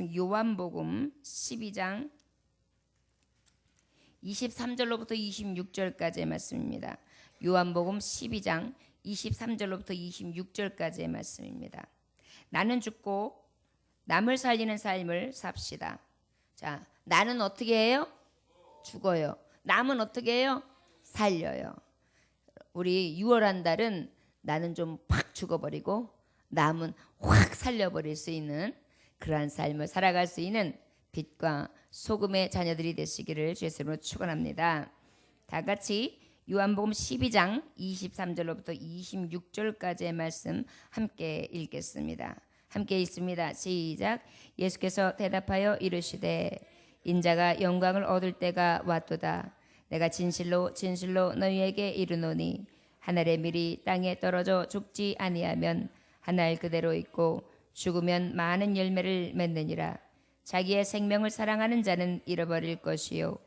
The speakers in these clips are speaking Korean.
요한복음 12장 23절로부터 26절까지의 말씀입니다. 요한복음 12장 23절로부터 26절까지의 말씀입니다. 나는 죽고 남을 살리는 삶을 삽시다. 자, 나는 어떻게 해요? 죽어요. 남은 어떻게 해요? 살려요. 우리 6월 한 달은 나는 좀 팍 죽어버리고 남은 확 살려버릴 수 있는 그러한 삶을 살아갈 수 있는 빛과 소금의 자녀들이 되시기를 주의 이름으로 축원합니다. 다 같이 요한복음 12장 23절로부터 26절까지의 말씀 함께 읽겠습니다. 함께 읽습니다. 시작. 예수께서 대답하여 이르시되 인자가 영광을 얻을 때가 왔도다. 내가 진실로 진실로 너희에게 이르노니 하늘의 밀이 땅에 떨어져 죽지 아니하면 하늘 그대로 있고 죽으면 많은 열매를 맺느니라. 자기의 생명을 사랑하는 자는 잃어버릴 것이요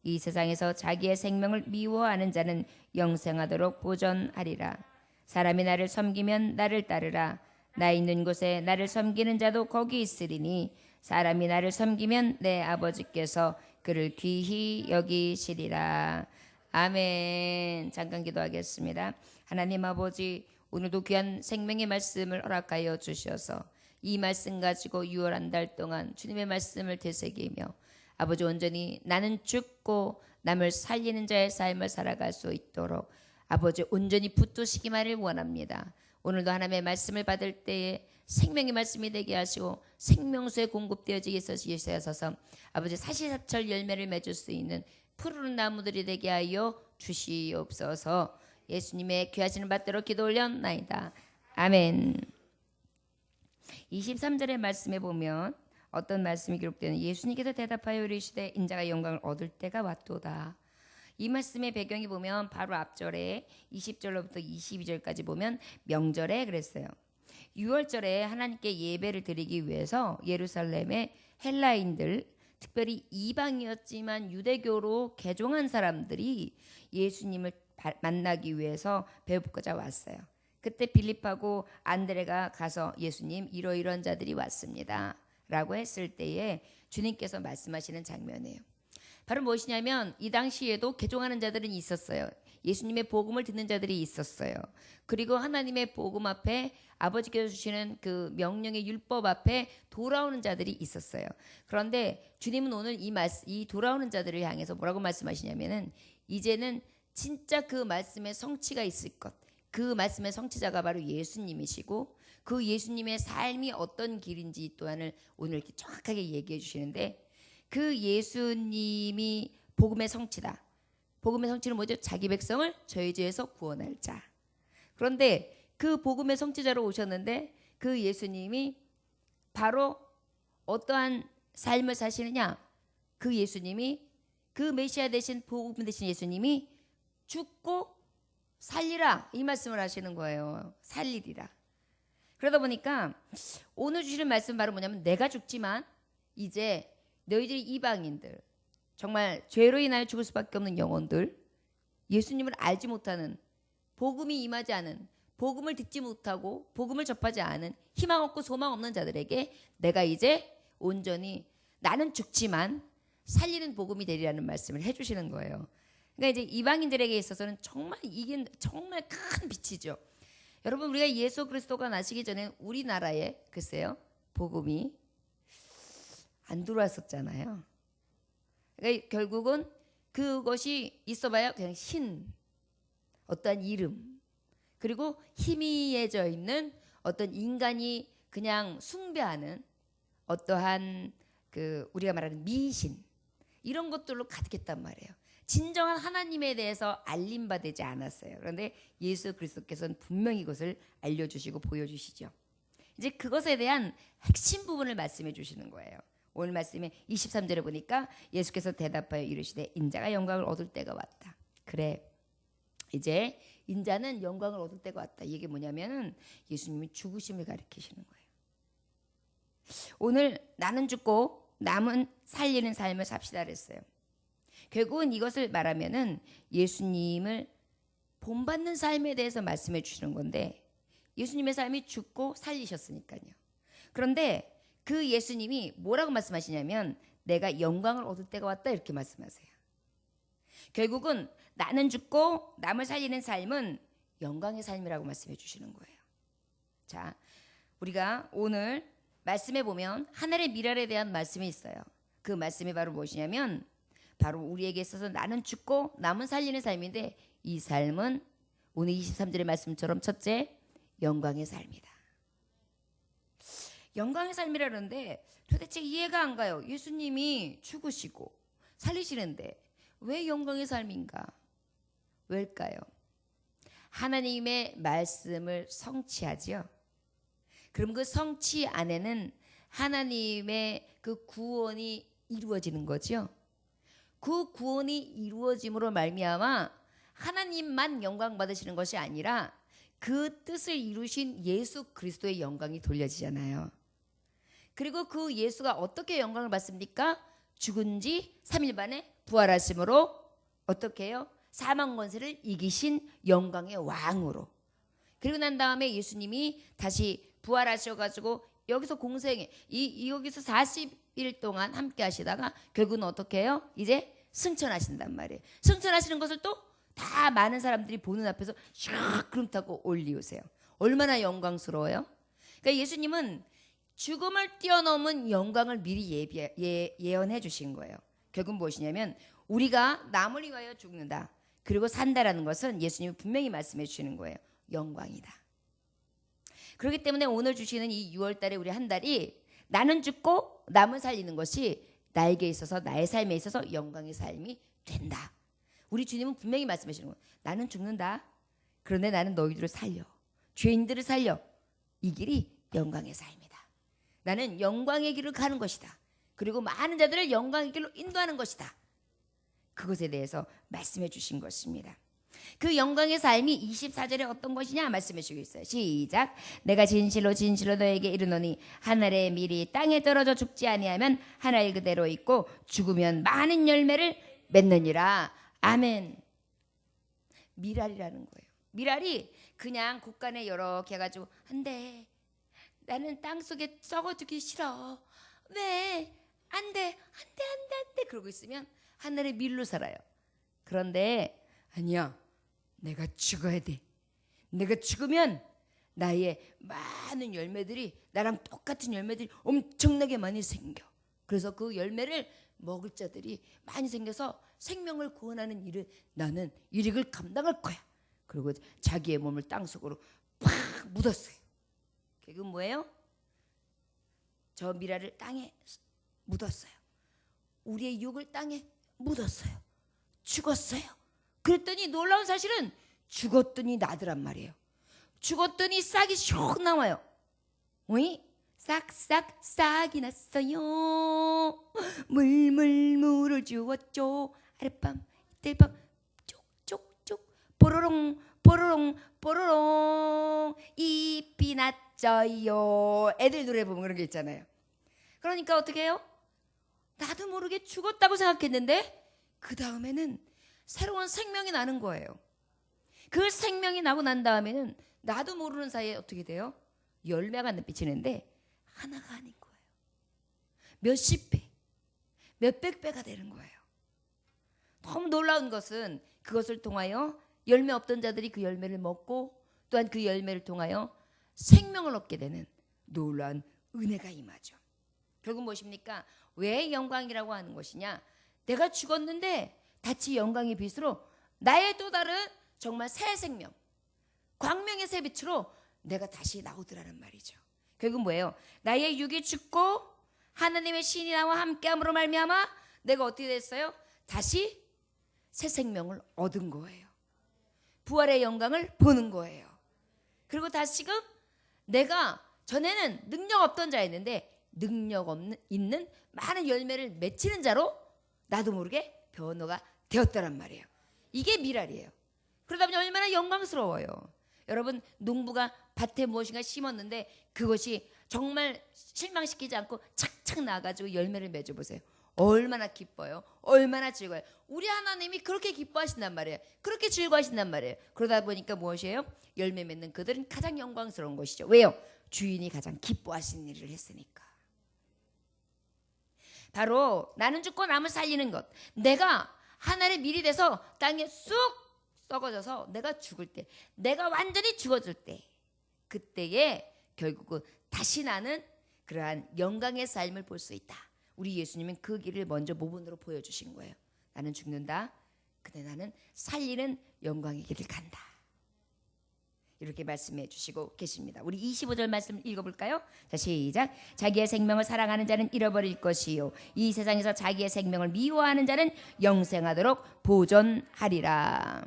이 세상에서 자기의 생명을 미워하는 자는 영생하도록 보존하리라. 사람이 나를 섬기면 나를 따르라. 나 있는 곳에 나를 섬기는 자도 거기 있으리니 사람이 나를 섬기면 내 아버지께서 그를 귀히 여기시리라. 아멘. 잠깐 기도하겠습니다. 하나님 아버지, 오늘도 귀한 생명의 말씀을 허락하여 주셔서 이 말씀 가지고 6월 한 달 동안 주님의 말씀을 되새기며 아버지 온전히 나는 죽고 남을 살리는 자의 삶을 살아갈 수 있도록 아버지 온전히 붙드시기만을 원합니다. 오늘도 하나님의 말씀을 받을 때에 생명의 말씀이 되게 하시고 생명수에 공급되어지게 하셔서 아버지 사시사철 열매를 맺을 수 있는 푸르른 나무들이 되게 하여 주시옵소서. 예수님의 귀하시는 받들어 기도 올렸나이다. 아멘. 23절의 말씀에 보면 어떤 말씀이 기록되는 예수님께서 대답하여 이르시되 인자가 영광을 얻을 때가 왔도다. 이 말씀의 배경이 보면 바로 앞절에 20절로부터 22절까지 보면 명절에 그랬어요. 6월절에 하나님께 예배를 드리기 위해서 예루살렘의 헬라인들, 특별히 이방이었지만 유대교로 개종한 사람들이 예수님을 만나기 위해서 배고프고자 왔어요. 그때 빌립하고 안드레가 가서 예수님 이러이러한 자들이 왔습니다 라고 했을 때에 주님께서 말씀하시는 장면이에요. 바로 무엇이냐면 이 당시에도 개종하는 자들은 있었어요. 예수님의 복음을 듣는 자들이 있었어요. 그리고 하나님의 복음 앞에 아버지께서 주시는 그 명령의 율법 앞에 돌아오는 자들이 있었어요. 그런데 주님은 오늘 이 돌아오는 자들을 향해서 뭐라고 말씀하시냐면은 이제는 진짜 그 말씀의 성취가 있을 것. 그 말씀의 성취자가 바로 예수님이시고 그 예수님의 삶이 어떤 길인지 또한을 오늘 이렇게 정확하게 얘기해 주시는데 그 예수님이 복음의 성취다. 복음의 성취는 뭐죠? 자기 백성을 저희 죄에서 구원할 자. 그런데 그 복음의 성취자로 오셨는데 그 예수님이 바로 어떠한 삶을 사시느냐? 그 예수님이 그 메시아 되신 복음 되신 예수님이 죽고 살리라 이 말씀을 하시는 거예요. 살리리라. 그러다 보니까 오늘 주시는 말씀 바로 뭐냐면 내가 죽지만 이제 너희들이 이방인들 정말 죄로 인하여 죽을 수밖에 없는 영혼들 예수님을 알지 못하는 복음이 임하지 않은 복음을 듣지 못하고 복음을 접하지 않은 희망 없고 소망 없는 자들에게 내가 이제 온전히 나는 죽지만 살리는 복음이 되리라는 말씀을 해주시는 거예요. 그러니까 이제 이방인들에게 있어서는 정말 이게 정말 큰 빛이죠. 여러분 우리가 예수 그리스도가 나시기 전에 우리나라에 글쎄요 복음이 안 들어왔었잖아요. 그러니까 결국은 그것이 있어봐야 그냥 신, 어떠한 이름, 그리고 희미해져 있는 어떤 인간이 그냥 숭배하는 어떠한 그 우리가 말하는 미신 이런 것들로 가득했단 말이에요. 진정한 하나님에 대해서 알림받지 않았어요. 그런데 예수 그리스도께서는 분명히 이것을 알려주시고 보여주시죠. 이제 그것에 대한 핵심 부분을 말씀해 주시는 거예요. 오늘 말씀에 23절에 보니까 예수께서 대답하여 이르시되 인자가 영광을 얻을 때가 왔다. 그래, 이제 인자는 영광을 얻을 때가 왔다. 이게 뭐냐면은 예수님이 죽으심을 가리키시는 거예요. 오늘 나는 죽고 남은 살리는 삶을 삽시다 그랬어요. 결국은 이것을 말하면은 예수님을 본받는 삶에 대해서 말씀해 주시는 건데 예수님의 삶이 죽고 살리셨으니까요. 그런데 그 예수님이 뭐라고 말씀하시냐면 내가 영광을 얻을 때가 왔다 이렇게 말씀하세요. 결국은 나는 죽고 남을 살리는 삶은 영광의 삶이라고 말씀해 주시는 거예요. 자, 우리가 오늘 말씀에 보면 하늘의 미랄에 대한 말씀이 있어요. 그 말씀이 바로 무엇이냐면 바로 우리에게 있어서 나는 죽고 남은 살리는 삶인데 이 삶은 오늘 23절의 말씀처럼 첫째, 영광의 삶이다. 영광의 삶이라는데 도대체 이해가 안 가요. 예수님이 죽으시고 살리시는데 왜 영광의 삶인가? 왜일까요? 하나님의 말씀을 성취하지요. 그럼 그 성취 안에는 하나님의 그 구원이 이루어지는 거죠. 그 구원이 이루어짐으로 말미암아 하나님만 영광 받으시는 것이 아니라 그 뜻을 이루신 예수 그리스도의 영광이 돌려지잖아요. 그리고 그 예수가 어떻게 영광을 받습니까? 죽은 지 3일 만에 부활하심으로 어떻게 해요? 사망 권세를 이기신 영광의 왕으로. 그리고 난 다음에 예수님이 다시 부활하셔가지고 여기서 공생에 여기서 40일 동안 함께 하시다가 결국은 어떻게 해요? 이제 승천하신단 말이에요. 승천하시는 것을 또 다 많은 사람들이 보는 앞에서 샥 그름 타고 올리우세요. 얼마나 영광스러워요? 그러니까 예수님은 죽음을 뛰어넘은 영광을 미리 예언해 주신 거예요. 결국은 무엇이냐면 우리가 남을 위하여 죽는다. 그리고 산다라는 것은 예수님이 분명히 말씀해 주시는 거예요. 영광이다. 그렇기 때문에 오늘 주시는 이 6월 달에 우리 한 달이 나는 죽고 남을 살리는 것이 나에게 있어서 나의 삶에 있어서 영광의 삶이 된다. 우리 주님은 분명히 말씀하시는 거예요. 나는 죽는다. 그런데 나는 너희들을 살려. 죄인들을 살려. 이 길이 영광의 삶이다. 나는 영광의 길을 가는 것이다. 그리고 많은 자들을 영광의 길로 인도하는 것이다. 그것에 대해서 말씀해 주신 것입니다. 그 영광의 삶이 24절에 어떤 것이냐 말씀해 주고 있어요. 시작. 내가 진실로 진실로 너에게 이르노니 하늘의 밀이 땅에 떨어져 죽지 아니하면 하늘 그대로 있고 죽으면 많은 열매를 맺느니라. 아멘. 미랄이라는 거예요. 미랄이 그냥 곳간에 이렇게 해가지고 안돼 나는 땅속에 썩어두기 싫어. 왜? 안돼 그러고 있으면 하늘의 밀로 살아요. 그런데 아니야. 내가 죽어야 돼. 내가 죽으면 나의 많은 열매들이 나랑 똑같은 열매들이 엄청나게 많이 생겨. 그래서 그 열매를 먹을 자들이 많이 생겨서 생명을 구원하는 일을 나는 일익을 감당할 거야. 그리고 자기의 몸을 땅속으로 팍 묻었어요. 결국 뭐예요? 저 미랄을 땅에 묻었어요. 우리의 육을 땅에 묻었어요. 죽었어요. 그랬더니 놀라운 사실은 죽었더니 나더란 말이에요. 죽었더니 싹이 슉 나와요. 어이? 싹싹 싹이 났어요. 물을 주었죠. 아랫밤 이틀밤 쪽쪽쪽 뽀로롱 뽀로롱 뽀로롱 잎이 났어요. 애들 노래 보면 그런 게 있잖아요. 그러니까 어떻게 해요? 나도 모르게 죽었다고 생각했는데 그 다음에는 새로운 생명이 나는 거예요. 그 생명이 나고 난 다음에는 나도 모르는 사이에 어떻게 돼요? 열매가 비치는데 하나가 아닌 거예요. 몇십 배, 몇백 배가 되는 거예요. 너무 놀라운 것은 그것을 통하여 열매 없던 자들이 그 열매를 먹고 또한 그 열매를 통하여 생명을 얻게 되는 놀라운 은혜가 임하죠. 결국 무엇입니까? 왜 영광이라고 하는 것이냐? 내가 죽었는데 다시 영광의 빛으로 나의 또 다른 정말 새 생명, 광명의 새 빛으로 내가 다시 나오더라는 말이죠. 결국 뭐예요? 나의 육이 죽고 하나님의 신이 나와 함께함으로 말미암아 내가 어떻게 됐어요? 다시 새 생명을 얻은 거예요. 부활의 영광을 보는 거예요. 그리고 다시금 내가 전에는 능력 없던 자였는데 능력 있는 많은 열매를 맺히는 자로 나도 모르게 변호가 되었다란 말이에요. 이게 미랄이에요. 그러다 보니 얼마나 영광스러워요. 여러분 농부가 밭에 무엇인가 심었는데 그것이 정말 실망시키지 않고 착착 나가지고 열매를 맺어보세요. 얼마나 기뻐요. 얼마나 즐거워요. 우리 하나님이 그렇게 기뻐하신단 말이에요. 그렇게 즐거워하신단 말이에요. 그러다 보니까 무엇이에요? 열매 맺는 그들은 가장 영광스러운 것이죠. 왜요? 주인이 가장 기뻐하시는 일을 했으니까. 바로 나는 죽고 남을 살리는 것. 내가 하나의 밀이 돼서 땅에 쑥 썩어져서 내가 죽을 때, 내가 완전히 죽어질 때, 그때에 결국은 다시 나는 그러한 영광의 삶을 볼 수 있다. 우리 예수님은 그 길을 먼저 모본으로 보여주신 거예요. 나는 죽는다. 근데 나는 살리는 영광의 길을 간다. 이렇게 말씀해 주시고 계십니다. 우리 25절 말씀 읽어볼까요? 자, 시작. 자기의 생명을 사랑하는 자는 잃어버릴 것이요 이 세상에서 자기의 생명을 미워하는 자는 영생하도록 보존하리라.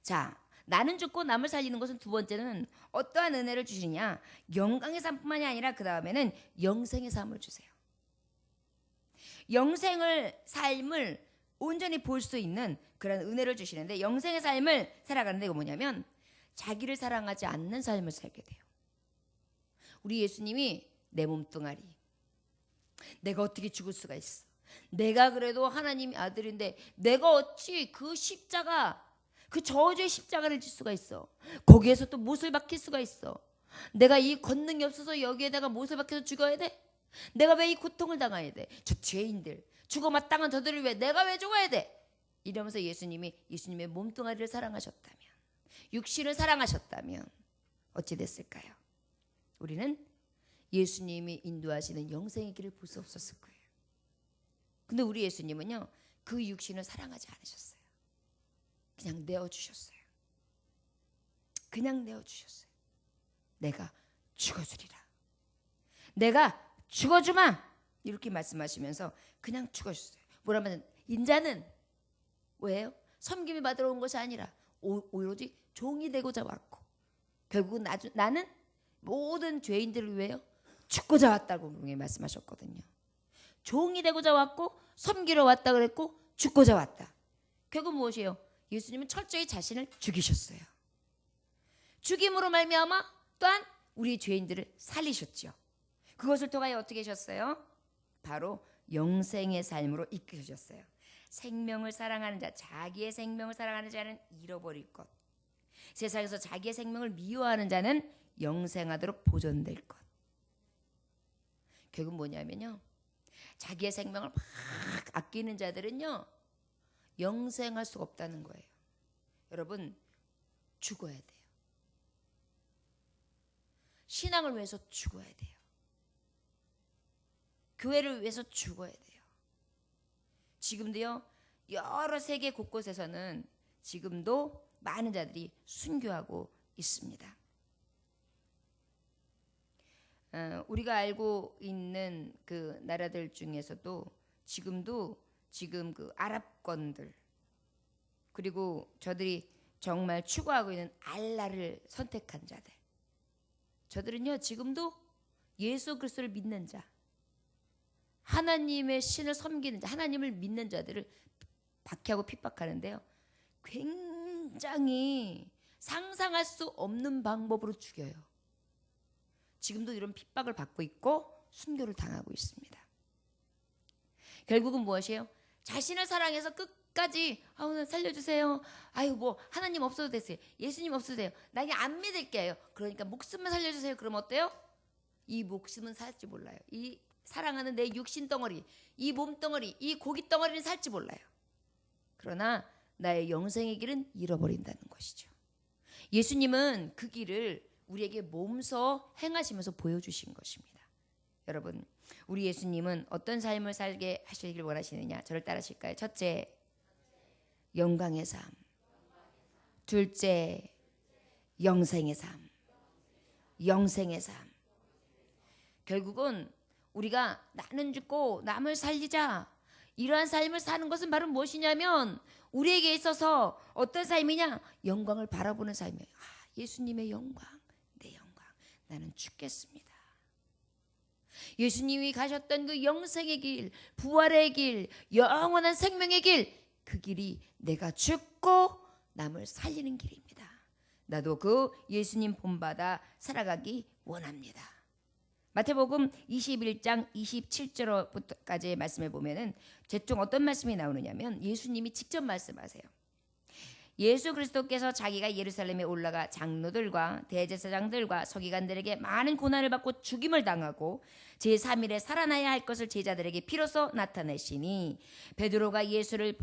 자, 나는 죽고 남을 살리는 것은 두 번째는 어떠한 은혜를 주시냐? 영광의 삶뿐만이 아니라 그 다음에는 영생의 삶을 주세요. 영생을 삶을 온전히 볼 수 있는 그런 은혜를 주시는데, 영생의 삶을 살아가는데 이거 뭐냐면 자기를 사랑하지 않는 삶을 살게 돼요. 우리 예수님이 내 몸뚱아리, 내가 어떻게 죽을 수가 있어? 내가 그래도 하나님의 아들인데 내가 어찌 그 십자가, 그 저주의 십자가를 질 수가 있어? 거기에서 또 못을 박힐 수가 있어? 내가 이 권능이 없어서 여기에다가 못을 박혀서 죽어야 돼? 내가 왜 이 고통을 당해야 돼? 저 죄인들, 죽어 마땅한 저들을 왜 내가 왜 죽어야 돼? 이러면서 예수님의 몸뚱아리를 사랑하셨다면, 육신을 사랑하셨다면 어찌 됐을까요? 우리는 예수님이 인도하시는 영생의 길을 볼 수 없었을 거예요. 근데 우리 예수님은요, 그 육신을 사랑하지 않으셨어요. 그냥 내어주셨어요. 그냥 내어주셨어요. 내가 죽어주리라. 내가 죽어주마. 이렇게 말씀하시면서 그냥 죽어주셨어요. 뭐라면 인자는 왜요? 섬김을 받으러 온 것이 아니라 오로지 종이 되고자 왔고, 결국은 나는 모든 죄인들을 위하여 죽고자 왔다고 분명히 말씀하셨거든요. 종이 되고자 왔고, 섬기러 왔다 그랬고, 죽고자 왔다. 결국 무엇이에요? 예수님은 철저히 자신을 죽이셨어요. 죽임으로 말미암아 또한 우리 죄인들을 살리셨죠. 그것을 통하여 어떻게 하셨어요? 바로 영생의 삶으로 이끄셨어요. 생명을 사랑하는 자, 자기의 생명을 사랑하는 자는 잃어버릴 것. 세상에서 자기의 생명을 미워하는 자는 영생하도록 보존될 것. 결국 뭐냐면요, 자기의 생명을 막 아끼는 자들은요, 영생할 수가 없다는 거예요. 여러분, 죽어야 돼요. 신앙을 위해서 죽어야 돼요. 교회를 위해서 죽어야 돼요. 지금도요, 여러 세계 곳곳에서는 지금도 많은 자들이 순교하고 있습니다. 우리가 알고 있는 그 나라들 중에서도 지금 그 아랍권들, 그리고 저들이 정말 추구하고 있는 알라를 선택한 자들, 저들은요 지금도 예수 그리스도를 믿는 자, 하나님의 신을 섬기는 자, 하나님을 믿는 자들을 박해하고 핍박하는데요, 굉장히 상상할 수 없는 방법으로 죽여요. 지금도 이런 핍박을 받고 있고 순교를 당하고 있습니다. 결국은 무엇이에요? 자신을 사랑해서 끝까지 살려주세요. 뭐 하나님 없어도 되세요. 예수님 없어도 돼요. 나 그냥 안 믿을게요. 그러니까 목숨만 살려주세요. 그럼 어때요? 이 목숨은 살지 몰라요. 이 사랑하는 내 육신 덩어리, 이 몸 덩어리, 이 고기 덩어리는 살지 몰라요. 그러나 나의 영생의 길은 잃어버린다는 것이죠. 예수님은 그 길을 우리에게 몸소 행하시면서 보여주신 것입니다. 여러분, 우리 예수님은 어떤 삶을 살게 하시길 원하시느냐? 저를 따르실까요? 첫째, 영광의 삶. 둘째, 영생의 삶. 영생의 삶. 결국은 우리가 나는 죽고 남을 살리자, 이러한 삶을 사는 것은 바로 무엇이냐면, 우리에게 있어서 어떤 삶이냐? 영광을 바라보는 삶이에요. 예수님의 영광, 내 영광, 나는 죽겠습니다. 예수님이 가셨던 그 영생의 길, 부활의 길, 영원한 생명의 길, 그 길이 내가 죽고 남을 살리는 길입니다. 나도 그 예수님 본받아 살아가기 원합니다. 마태복음 21장 27절부터까지의 말씀을 보면은 대충 어떤 말씀이 나오느냐면, 예수님이 직접 말씀하세요. 예수 그리스도께서 자기가 예루살렘에 올라가 장로들과 대제사장들과 서기관들에게 많은 고난을 받고 죽임을 당하고 제3일에 살아나야 할 것을 제자들에게 비로소 나타내시니 베드로가 예수를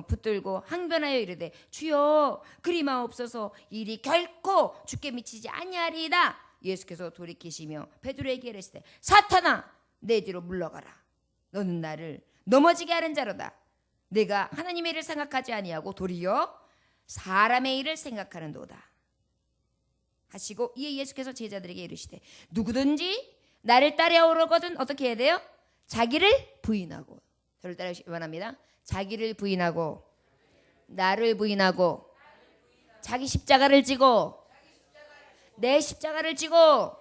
붙들고 항변하여 이르되 주여 그리 마옵소서 일이 결코 죽게 미치지 아니하리이다. 예수께서 돌이키시며 베드로에게 이르시되 사탄아 내 뒤로 물러가라. 너는 나를 넘어지게 하는 자로다. 내가 하나님의 일을 생각하지 아니하고 도리어 사람의 일을 생각하는도다 하시고 이에 예수께서 제자들에게 이르시되 누구든지 나를 따라오려거든 어떻게 해야 돼요? 자기를 부인하고, 저를 따르시기 원합니다. 자기를 부인하고 나를 부인하고 자기 십자가를 지고 내 십자가를 지고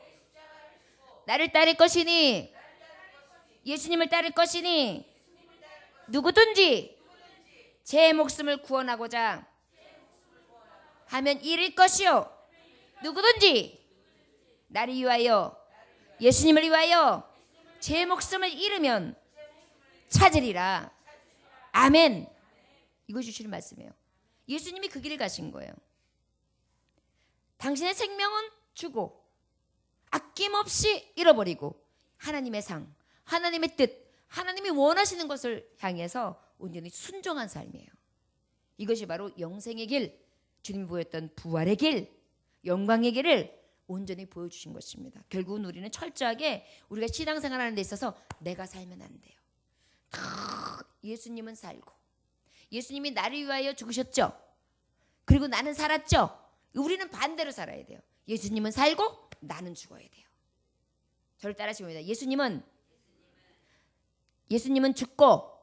나를 따를 것이니, 예수님을 따를 것이니 누구든지 제 목숨을 구원하고자 하면 잃을 것이요 누구든지 나를 위하여, 예수님을 위하여 제 목숨을 잃으면 찾으리라. 아멘. 이것이 주시는 말씀이에요. 예수님이 그 길을 가신 거예요. 당신의 생명은 주고 아낌없이 잃어버리고 하나님의 상, 하나님의 뜻, 하나님이 원하시는 것을 향해서 온전히 순종한 삶이에요. 이것이 바로 영생의 길, 주님이 보였던 부활의 길, 영광의 길을 온전히 보여주신 것입니다. 결국은 우리는 철저하게 우리가 신앙생활하는 데 있어서 내가 살면 안 돼요. 예수님은 살고 예수님이 나를 위하여 죽으셨죠. 그리고 나는 살았죠. 우리는 반대로 살아야 돼요. 예수님은 살고 나는 죽어야 돼요. 저를 따라하시면 됩니다. 예수님은 죽고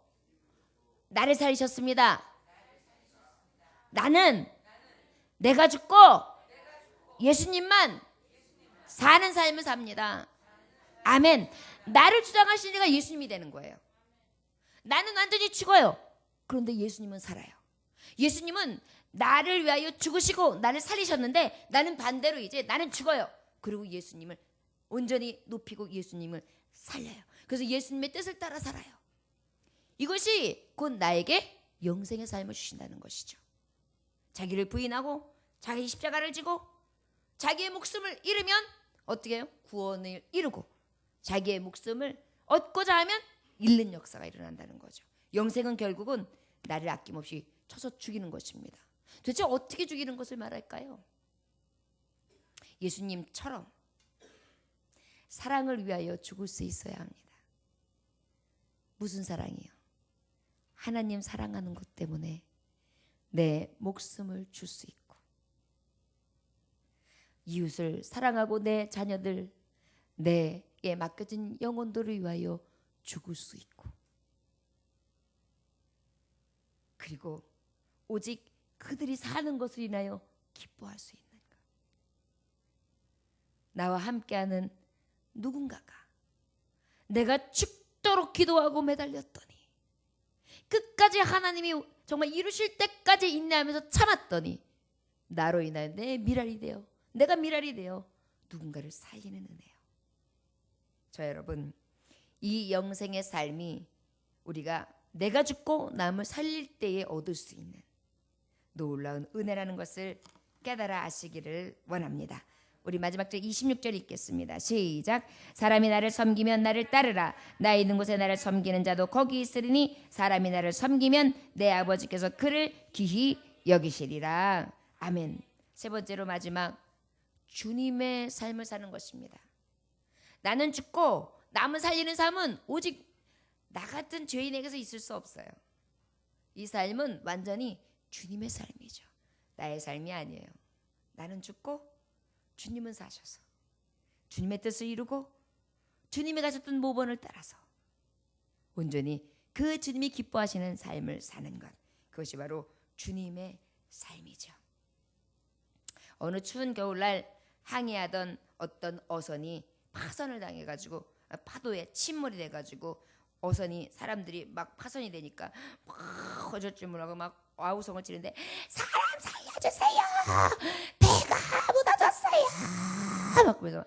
나를 살리셨습니다. 나는 내가 죽고 예수님만 사는 삶을 삽니다. 아멘. 나를 주장하시는 이가 예수님이 되는 거예요. 나는 완전히 죽어요. 그런데 예수님은 살아요. 예수님은 나를 위하여 죽으시고 나를 살리셨는데 나는 반대로 이제 나는 죽어요. 그리고 예수님을 온전히 높이고 예수님을 살려요. 그래서 예수님의 뜻을 따라 살아요. 이것이 곧 나에게 영생의 삶을 주신다는 것이죠. 자기를 부인하고 자기 십자가를 지고 자기의 목숨을 잃으면 어떻게 해요? 구원을 이루고 자기의 목숨을 얻고자 하면 잃는 역사가 일어난다는 거죠. 영생은 결국은 나를 아낌없이 쳐서 죽이는 것입니다. 도대체 어떻게 죽이는 것을 말할까요? 예수님처럼 사랑을 위하여 죽을 수 있어야 합니다. 무슨 사랑이요? 하나님 사랑하는 것 때문에 내 목숨을 줄 수 있고, 이웃을 사랑하고 내 자녀들, 내게 맡겨진 영혼들을 위하여 죽을 수 있고, 그리고 오직 그들이 사는 것을 인하여 기뻐할 수 있는 것. 나와 함께하는 누군가가 내가 죽도록 기도하고 매달렸더니 끝까지 하나님이 정말 이루실 때까지 인내하면서 참았더니 나로 인하여 내 미랄이 되어, 내가 미랄이 되어 누군가를 살리는 은혜요. 저 여러분, 이 영생의 삶이 우리가 내가 죽고 남을 살릴 때에 얻을 수 있는 놀라운 은혜라는 것을 깨달아 아시기를 원합니다. 우리 마지막 절 26절 읽겠습니다. 시작. 사람이 나를 섬기면 나를 따르라. 나 있는 곳에 나를 섬기는 자도 거기 있으리니 사람이 나를 섬기면 내 아버지께서 그를 귀히 여기시리라. 아멘. 세 번째로 마지막, 주님의 삶을 사는 것입니다. 나는 죽고 남을 살리는 삶은 오직 나 같은 죄인에게서 있을 수 없어요. 이 삶은 완전히 주님의 삶이죠. 나의 삶이 아니에요. 나는 죽고 주님은 사셔서 주님의 뜻을 이루고 주님이 가셨던 모범을 따라서 온전히 그 주님이 기뻐하시는 삶을 사는 것, 그것이 바로 주님의 삶이죠. 어느 추운 겨울날 항해하던 어떤 어선이 파선을 당해가지고 파도에 침몰이 돼가지고 어선이, 사람들이 막 파선이 되니까 막 허젓질문하고 막 아우성을 치는데, 사람 살려주세요, 배가 무너졌어요, 막 그러면서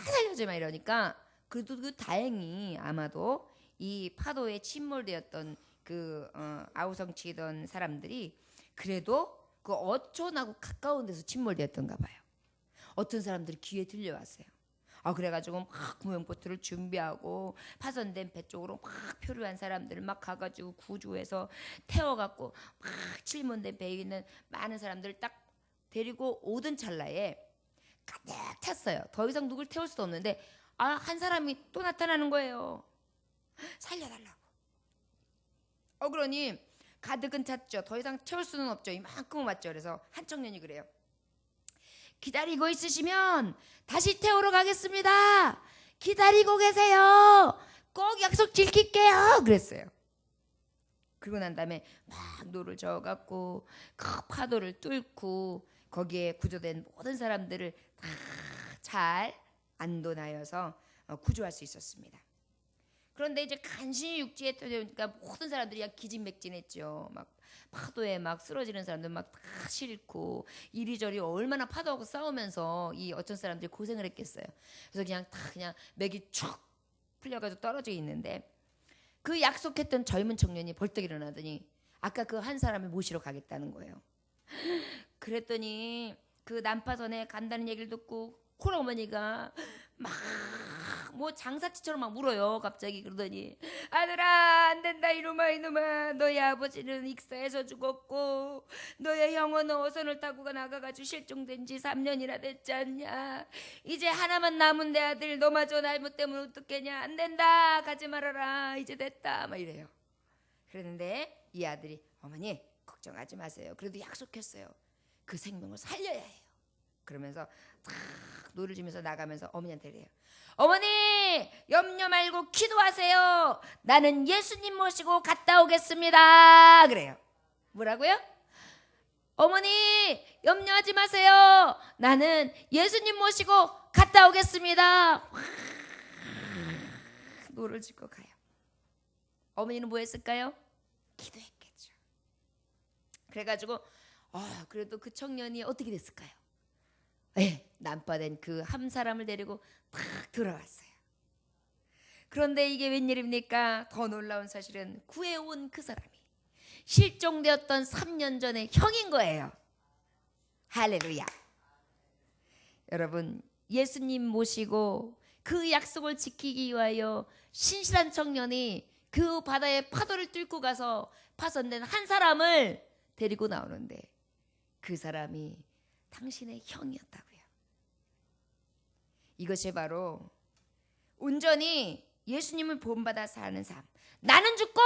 살려줘 막 이러니까, 그래도 그 다행히 아마도 이 파도에 침몰되었던 그 아우성 치던 사람들이 그래도 그 어촌하고 가까운 데서 침몰되었던가 봐요. 어떤 사람들이 귀에 들려왔어요. 그래가지고 막 구명보트를 준비하고 파손된 배 쪽으로 막 표류한 사람들을 막 가가지고 구조해서 태워갖고 막 침몰된 배에 있는 많은 사람들을 딱 데리고 오던 찰나에 가득 찼어요. 더 이상 누굴 태울 수도 없는데 한 사람이 또 나타나는 거예요. 살려달라고. 그러니 가득은 찼죠. 더 이상 채울 수는 없죠. 이만큼은 왔죠. 그래서 한 청년이 그래요. 기다리고 있으시면 다시 태우러 가겠습니다. 기다리고 계세요. 꼭 약속 지킬게요. 그랬어요. 그러고 난 다음에 막 노를 저어갖고 그 파도를 뚫고 거기에 구조된 모든 사람들을 다 잘 안도하여서 구조할 수 있었습니다. 그런데 이제 간신히 육지에 떠오니까 모든 사람들이 기진맥진했죠. 막 파도에 막 쓰러지는 사람들 막 다 싫고 이리저리 얼마나 파도하고 싸우면서 이 어떤 사람들이 고생을 했겠어요. 그래서 그냥 맥이 쭉 풀려가지고 떨어져 있는데 그 약속했던 젊은 청년이 벌떡 일어나더니 아까 그 한 사람을 모시러 가겠다는 거예요. 그랬더니 그 난파선에 간다는 얘기를 듣고 콜어머니가 막 뭐 장사치처럼 막 물어요. 갑자기 그러더니 아들아 안 된다 이놈아 너희 아버지는 익사해서 죽었고 너의 형은 어선을 타고 나가가지고 실종된 지 3년이나 됐지 않냐. 이제 하나만 남은 내 아들 너마저 날못 때문에 어떡하냐. 안 된다 가지 말아라 이제 됐다 막 이래요. 그랬는데 이 아들이 어머니 걱정하지 마세요. 그래도 약속했어요. 그 생명을 살려야 해요. 그러면서 탁 노를 지면서 나가면서 어머니한테 그래요. 어머니 염려 말고 기도하세요. 나는 예수님 모시고 갔다 오겠습니다. 그래요. 뭐라고요? 어머니 염려하지 마세요. 나는 예수님 모시고 갔다 오겠습니다. 노를 짓고 가요. 어머니는 뭐 했을까요? 기도했겠죠. 그래가지고 그래도 그 청년이 어떻게 됐을까요? 난파된 그 한 사람을 데리고 탁 들어왔어요. 그런데 이게 웬일입니까? 더 놀라운 사실은 구해온 그 사람이 실종되었던 3년 전의 형인 거예요. 할렐루야. 여러분 예수님 모시고 그 약속을 지키기 위하여 신실한 청년이 그 바다의 파도를 뚫고 가서 파손된 한 사람을 데리고 나오는데 그 사람이 당신의 형이었다고요. 이것이 바로 온전히 예수님을 본받아 사는 삶. 나는 죽고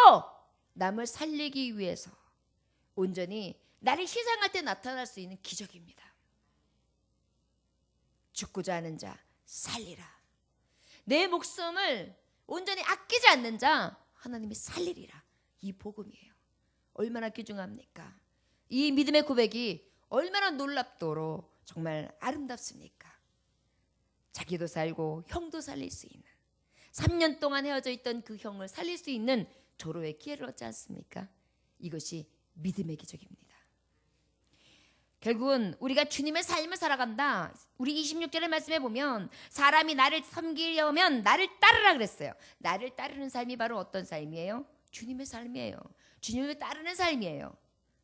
남을 살리기 위해서 온전히 나를 희생할 때 나타날 수 있는 기적입니다. 죽고자 하는 자 살리라. 내 목숨을 온전히 아끼지 않는 자 하나님이 살리리라. 이 복음이에요. 얼마나 귀중합니까? 이 믿음의 고백이 얼마나 놀랍도록 정말 아름답습니까? 자기도 살고 형도 살릴 수 있는 3년 동안 헤어져 있던 그 형을 살릴 수 있는 조로의 기회를 얻지 않습니까? 이것이 믿음의 기적입니다. 결국은 우리가 주님의 삶을 살아간다. 우리 26절의 말씀에 보면 사람이 나를 섬기려면 나를 따르라 그랬어요. 나를 따르는 삶이 바로 어떤 삶이에요? 주님의 삶이에요. 주님을 따르는 삶이에요.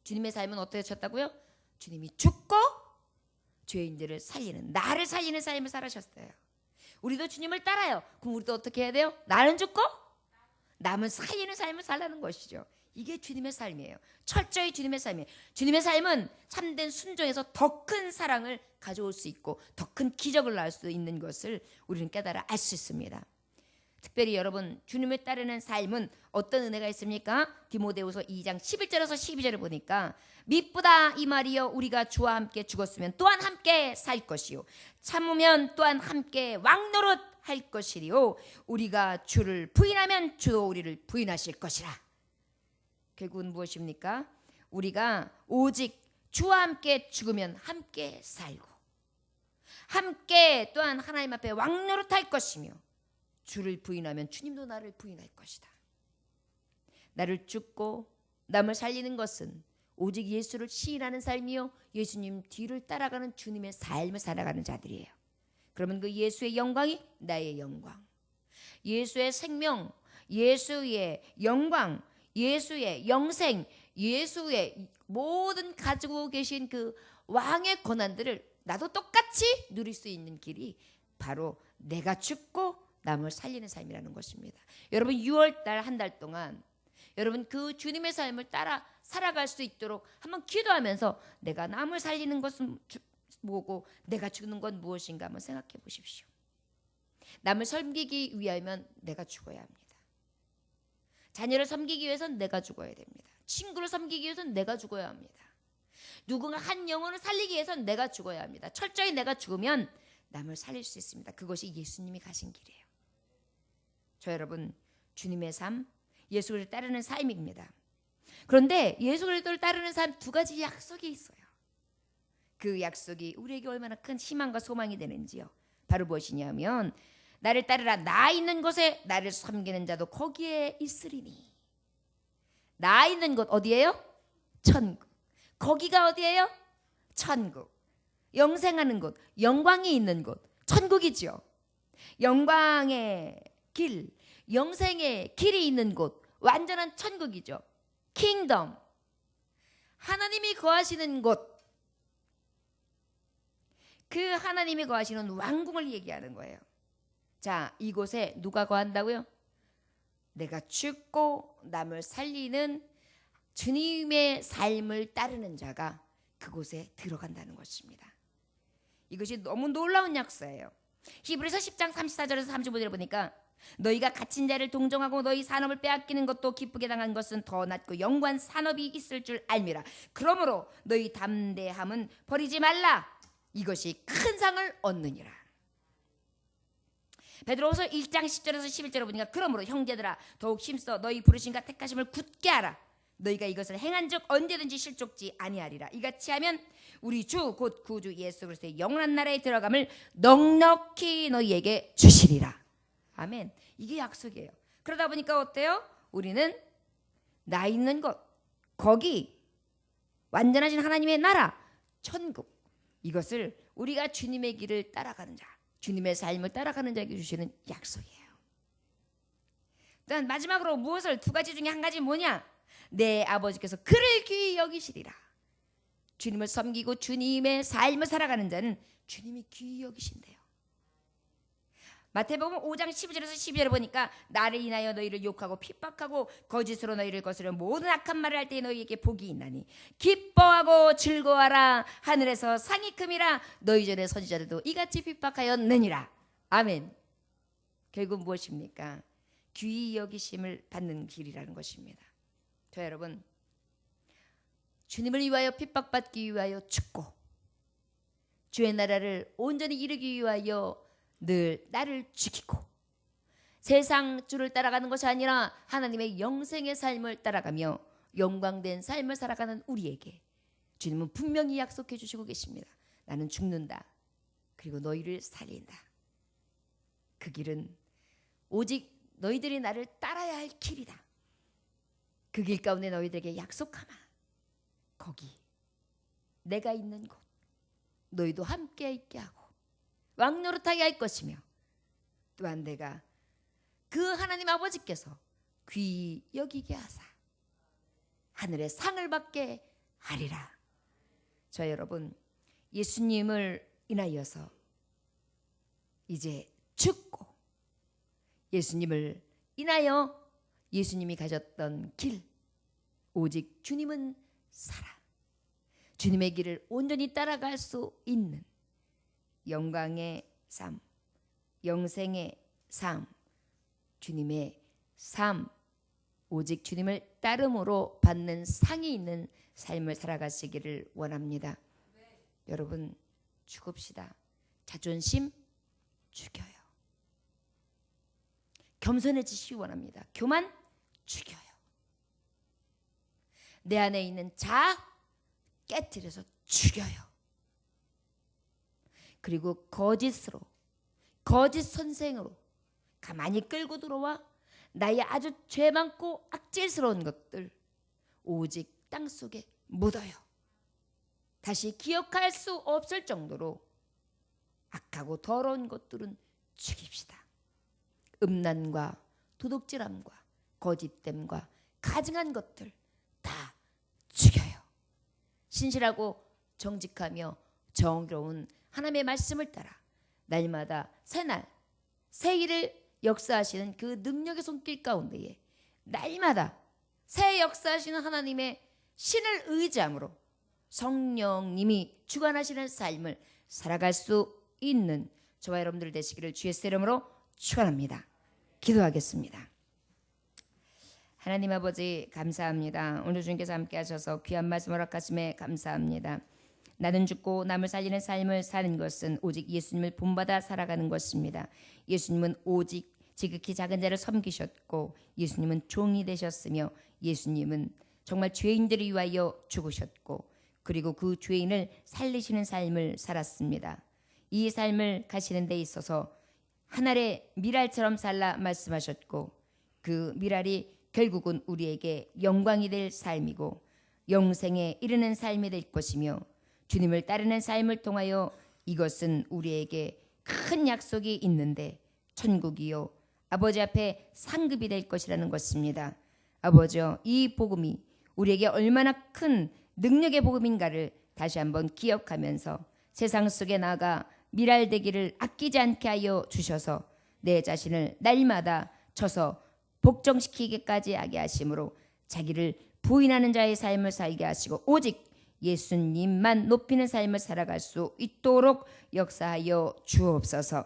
주님의 삶은 어떻게 하셨다고요? 주님이 죽고 죄인들을 살리는 나를 살리는 삶을 살아셨어요. 우리도 주님을 따라요. 그럼 우리도 어떻게 해야 돼요? 나는 죽고 남은 살리는 삶을 살라는 것이죠. 이게 주님의 삶이에요. 철저히 주님의 삶이에요. 주님의 삶은 참된 순종에서 더 큰 사랑을 가져올 수 있고 더 큰 기적을 낳을 수 있는 것을 우리는 깨달아 알 수 있습니다. 특별히 여러분 주님을 따르는 삶은 어떤 은혜가 있습니까? 디모데후서 2장 11절에서 12절을 보니까 미쁘다 이 말이여 우리가 주와 함께 죽었으면 또한 함께 살 것이요 참으면 또한 함께 왕노릇 할 것이리요 우리가 주를 부인하면 주도 우리를 부인하실 것이라. 결국은 무엇입니까? 우리가 오직 주와 함께 죽으면 함께 살고 함께 또한 하나님 앞에 왕노릇 할 것이며 주를 부인하면 주님도 나를 부인할 것이다. 나를 죽고 남을 살리는 것은 오직 예수를 시인하는 삶이요 예수님 뒤를 따라가는 주님의 삶을 살아가는 자들이에요. 그러면 그 예수의 영광이 나의 영광, 예수의 생명, 예수의 영광, 예수의 영생, 예수의 모든 가지고 계신 그 왕의 권한들을 나도 똑같이 누릴 수 있는 길이 바로 내가 죽고 남을 살리는 삶이라는 것입니다. 여러분 6월달 한 달 동안 여러분 그 주님의 삶을 따라 살아갈 수 있도록 한번 기도하면서 내가 남을 살리는 것은 뭐고 내가 죽는 건 무엇인가 한번 생각해 보십시오. 남을 섬기기 위하면 내가 죽어야 합니다. 자녀를 섬기기 위해서는 내가 죽어야 됩니다. 친구를 섬기기 위해서는 내가 죽어야 합니다. 누군가 한 영혼을 살리기 위해서는 내가 죽어야 합니다. 철저히 내가 죽으면 남을 살릴 수 있습니다. 그것이 예수님이 가신 길이에요. 저 여러분 주님의 삶, 예수 그리스도를 따르는 삶입니다. 그런데 예수 그리스도를 따르는 삶 두 가지 약속이 있어요. 그 약속이 우리에게 얼마나 큰 희망과 소망이 되는지요. 바로 무엇이냐면 나를 따르라. 나 있는 곳에 나를 섬기는 자도 거기에 있으리니. 나 있는 곳 어디예요? 천국. 거기가 어디예요? 천국. 영생하는 곳, 영광이 있는 곳, 천국이죠. 영광의 길, 영생의 길이 있는 곳, 완전한 천국이죠. 킹덤. 하나님이 거하시는 곳. 그 하나님이 거하시는 왕궁을 얘기하는 거예요. 자, 이곳에 누가 거한다고요? 내가 죽고 남을 살리는 주님의 삶을 따르는 자가 그곳에 들어간다는 것입니다. 이것이 너무 놀라운 약속이에요. 히브리서 10장 34절에서 35절을 보니까 너희가 갇힌 자를 동정하고 너희 산업을 빼앗기는 것도 기쁘게 당한 것은 더 낫고 영구한 산업이 있을 줄 알미라. 그러므로 너희 담대함은 버리지 말라. 이것이 큰 상을 얻느니라. 베드로후서 1장 10절에서 11절을 보니까 그러므로 형제들아 더욱 힘써 너희 부르심과 택하심을 굳게 하라. 너희가 이것을 행한즉 언제든지 실족지 아니하리라. 이같이 하면 우리 주 곧 구주 예수 그리스도의 영원한 나라에 들어감을 넉넉히 너희에게 주시리라. 아멘. 이게 약속이에요. 그러다 보니까 어때요? 우리는 나 있는 곳, 거기 완전하신 하나님의 나라, 천국, 이것을 우리가 주님의 길을 따라가는 자, 주님의 삶을 따라가는 자에게 주시는 약속이에요. 일단 마지막으로 무엇을 두 가지 중에 한 가지 뭐냐? 내 아버지께서 그를 귀히 여기시리라. 주님을 섬기고 주님의 삶을 살아가는 자는 주님이 귀히 여기신대요. 마태복음 5장 12절에서 12절을 보니까 나를 인하여 너희를 욕하고 핍박하고 거짓으로 너희를 거스르는 모든 악한 말을 할 때 너희에게 복이 있나니 기뻐하고 즐거워하라. 하늘에서 상이 큼이라. 너희 전에 선지자들도 이같이 핍박하였느니라. 아멘. 결국 무엇입니까? 귀히 여기심을 받는 길이라는 것입니다. 저 여러분 주님을 위하여 핍박받기 위하여 죽고 주의 나라를 온전히 이루기 위하여 늘 나를 죽이고 세상 주를 따라가는 것이 아니라 하나님의 영생의 삶을 따라가며 영광된 삶을 살아가는 우리에게 주님은 분명히 약속해 주시고 계십니다. 나는 죽는다. 그리고 너희를 살린다. 그 길은 오직 너희들이 나를 따라야 할 길이다. 그 길 가운데 너희들에게 약속하마. 거기 내가 있는 곳 너희도 함께 있게 하고 왕노릇하게 할 것이며 또한 내가 그 하나님 아버지께서 귀히 여기게 하사 하늘의 상을 받게 하리라. 저 여러분 예수님을 인하여서 이제 죽고 예수님을 인하여 예수님이 가졌던 길 오직 주님은 살아 주님의 길을 온전히 따라갈 수 있는 영광의 삶, 영생의 삶, 주님의 삶, 오직 주님을 따름으로 받는 상이 있는 삶을 살아가시기를 원합니다. 여러분 죽읍시다. 자존심 죽여요. 겸손해지시기 원합니다. 교만 죽여요. 내 안에 있는 자 깨뜨려서 죽여요. 그리고 거짓으로 거짓 선생으로 가만히 끌고 들어와 나의 아주 죄 많고 악질스러운 것들 오직 땅속에 묻어요. 다시 기억할 수 없을 정도로 악하고 더러운 것들은 죽입시다. 음란과 도둑질함과 거짓됨과 가증한 것들 다 신실하고 정직하며 정의로운 하나님의 말씀을 따라 날마다 새날 새 일을 역사하시는 그 능력의 손길 가운데에 날마다 새 역사하시는 하나님의 신을 의지함으로 성령님이 주관하시는 삶을 살아갈 수 있는 저와 여러분들 되시기를 주의 이름으로 축원합니다. 기도하겠습니다. 하나님 아버지 감사합니다. 오늘 주님께서 함께 하셔서 귀한 말씀 허락하심에 감사합니다. 나는 죽고 남을 살리는 삶을 사는 것은 오직 예수님을 본받아 살아가는 것입니다. 예수님은 오직 지극히 작은 자를 섬기셨고 예수님은 종이 되셨으며 예수님은 정말 죄인들을 위하여 죽으셨고 그리고 그 죄인을 살리시는 삶을 살았습니다. 이 삶을 가시는 데 있어서 하늘의 미랄처럼 살라 말씀하셨고 그 미랄이 결국은 우리에게 영광이 될 삶이고 영생에 이르는 삶이 될 것이며 주님을 따르는 삶을 통하여 이것은 우리에게 큰 약속이 있는데 천국이요 아버지 앞에 상급이 될 것이라는 것입니다. 아버지여 이 복음이 우리에게 얼마나 큰 능력의 복음인가를 다시 한번 기억하면서 세상 속에 나아가 미랄되기를 아끼지 않게 하여 주셔서 내 자신을 날마다 쳐서 복종시키기까지 하게 하심으로 자기를 부인하는 자의 삶을 살게 하시고 오직 예수님만 높이는 삶을 살아갈 수 있도록 역사하여 주옵소서.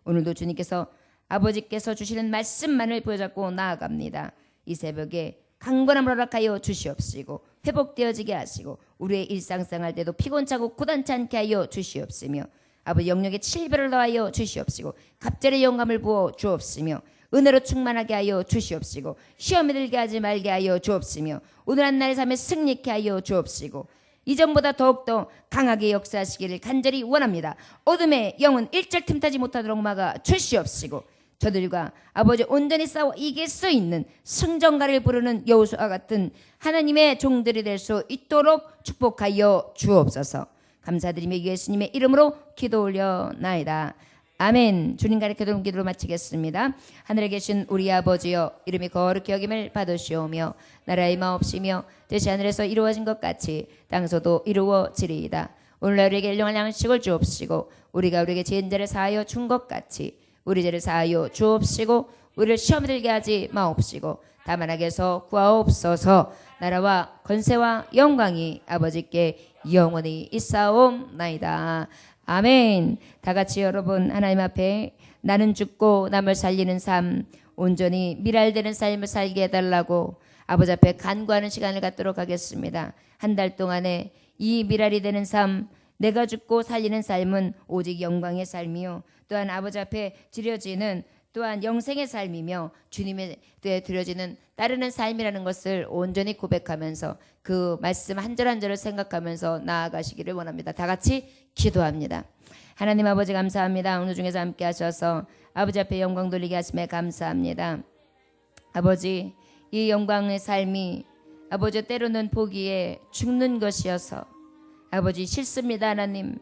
오늘도 주님께서 아버지께서 주시는 말씀만을 부여잡고 나아갑니다. 이 새벽에 강건함을 허락하여 주시옵시고 회복되어지게 하시고 우리의 일상생활 때도 피곤차고 고단치 않게 하여 주시옵시며 아버지 영역에 칠배를 더하여 주시옵시고 갑절의 영감을 부어 주옵시며 은혜로 충만하게 하여 주시옵시고 시험에 들게 하지 말게 하여 주옵시며 오늘 한 날의 삶에 승리케 하여 주옵시고 이전보다 더욱더 강하게 역사하시기를 간절히 원합니다. 어둠의 영은 일절 틈타지 못하도록 막아 주시옵시고 저들과 아버지 온전히 싸워 이길 수 있는 승전가를 부르는 여호수아 같은 하나님의 종들이 될 수 있도록 축복하여 주옵소서. 감사드리며 예수님의 이름으로 기도 올려나이다. 아멘. 주님 가르쳐드린 기도로 마치겠습니다. 하늘에 계신 우리 아버지여 이름이 거룩히 여김을 받으시오며 나라의 마옵시며 뜻이 하늘에서 이루어진 것 같이 땅에서도 이루어지리이다. 오늘날 우리에게 일용할 양식을 주옵시고 우리가 우리에게 지은 죄를 사하여 준 것 같이 우리 죄를 사하여 주옵시고 우리를 시험에 들게 하지 마옵시고 다만 악에서 구하옵소서. 나라와 권세와 영광이 아버지께 영원히 있사옵나이다. 아멘. 다 같이 여러분 하나님 앞에 나는 죽고 남을 살리는 삶 온전히 미랄되는 삶을 살게 해달라고 아버지 앞에 간구하는 시간을 갖도록 하겠습니다. 한 달 동안에 이 미랄이 되는 삶 내가 죽고 살리는 삶은 오직 영광의 삶이요 또한 아버지 앞에 드려지는 또한 영생의 삶이며 주님의 뜻에 드려지는 따르는 삶이라는 것을 온전히 고백하면서 그 말씀 한 절 한 절을 생각하면서 나아가시기를 원합니다. 다 같이 기도합니다. 하나님 아버지 감사합니다. 오늘 중에서 함께 하셔서 아버지 앞에 영광 돌리게 하심에 감사합니다. 아버지 이 영광의 삶이 아버지 때로는 보기에 죽는 것이어서 아버지 싫습니다. 하나님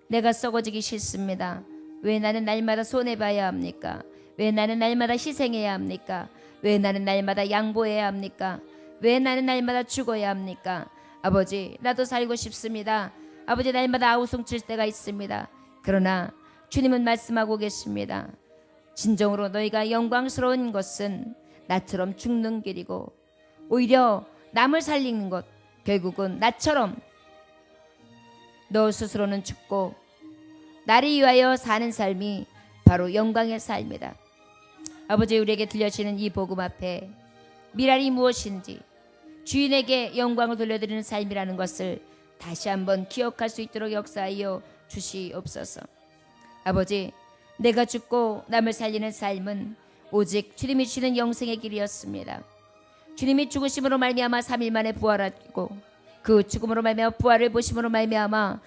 내가 썩어지기 싫습니다. 왜 나는 날마다 손해봐야 합니까? 왜 나는 날마다 희생해야 합니까? 왜 나는 날마다 양보해야 합니까? 왜 나는 날마다 죽어야 합니까? 아버지 나도 살고 싶습니다. 아버지 날마다 아우성 칠 때가 있습니다. 그러나 주님은 말씀하고 계십니다. 진정으로 너희가 영광스러운 것은 나처럼 죽는 길이고 오히려 남을 살리는 것 결국은 나처럼 너 스스로는 죽고 나를 위하여 사는 삶이 바로 영광의 삶이다. 아버지 우리에게 들려주시는 이 복음 앞에 미랄이 무엇인지 주인에게 영광을 돌려드리는 삶이라는 것을 다시 한번 기억할 수 있도록 역사하여 주시옵소서. 아버지 내가 죽고 남을 살리는 삶은 오직 주님이 주시는 영생의 길이었습니다. 주님이 죽으심으로 말미암아 3일 만에 부활하고 그 죽음으로 말미암아 부활을 보심으로 말미암아